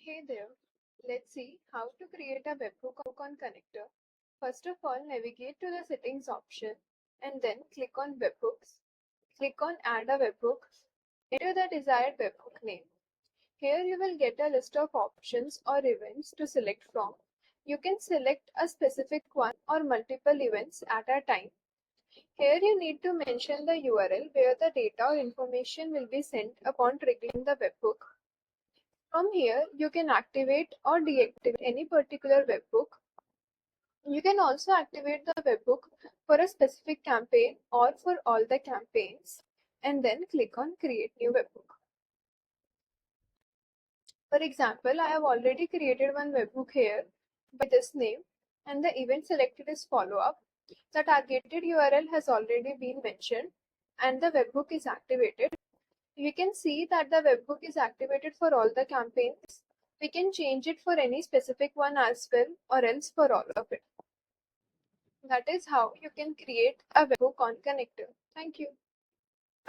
Hey there, let's see how to create a webhook on Konnector. First of all, navigate to the settings option and then click on webhooks. Click on add a webhook. Enter the desired webhook name. Here you will get a list of options or events to select from. You can select a specific one or multiple events at a time. Here you need to mention the URL where the data or information will be sent upon triggering the webhook. From here, you can activate or deactivate any particular webhook. You can also activate the webhook for a specific campaign or for all the campaigns, and then click on Create New Webhook. For example, I have already created one webhook here by this name, and the event selected is Follow Up. The targeted URL has already been mentioned, and the webhook is activated. You can see that the webhook is activated for all the campaigns. We can change it for any specific one as well, or else for all of it. That is how you can create a webhook on Konnector. Thank you.